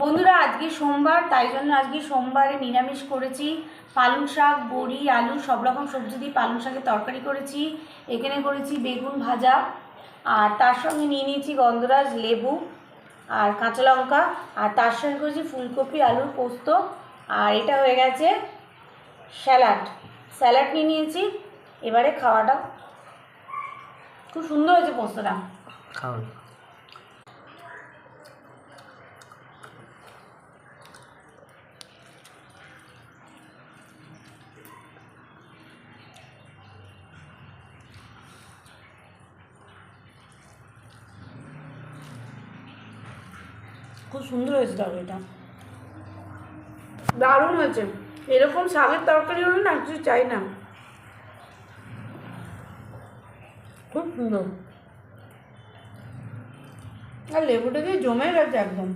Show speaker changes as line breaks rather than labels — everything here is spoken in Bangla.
বন্ধুরা আজকে সোমবার, তাই জন্য আজকে সোমবারে নিরামিষ করেছি। পালং শাক, বড়ি, আলু সব রকম সবজি দিয়ে পালং শাকের তরকারি করেছি। এখানে করেছি বেগুন ভাজা, আর তার সঙ্গে নিয়ে নিয়েছি গন্ধরাজ, লেবু আর কাঁচা লঙ্কা, আর তার সঙ্গে করেছি ফুলকপি আলুর পোস্ত। আর এটা হয়ে গেছে স্যালাড নিয়ে নিয়েছি। এবারে খাওয়াটা খুব সুন্দর হয়েছে পোস্তটা।
খাও।
খুব সুন্দর হয়েছে তরকারিটা, দারুণ হয়েছে। এরকম শাকের তরকারি হলে না কিছু চাই না, খুব সুন্দর। আর লেবুটা দিয়ে জমে গেছে একদম।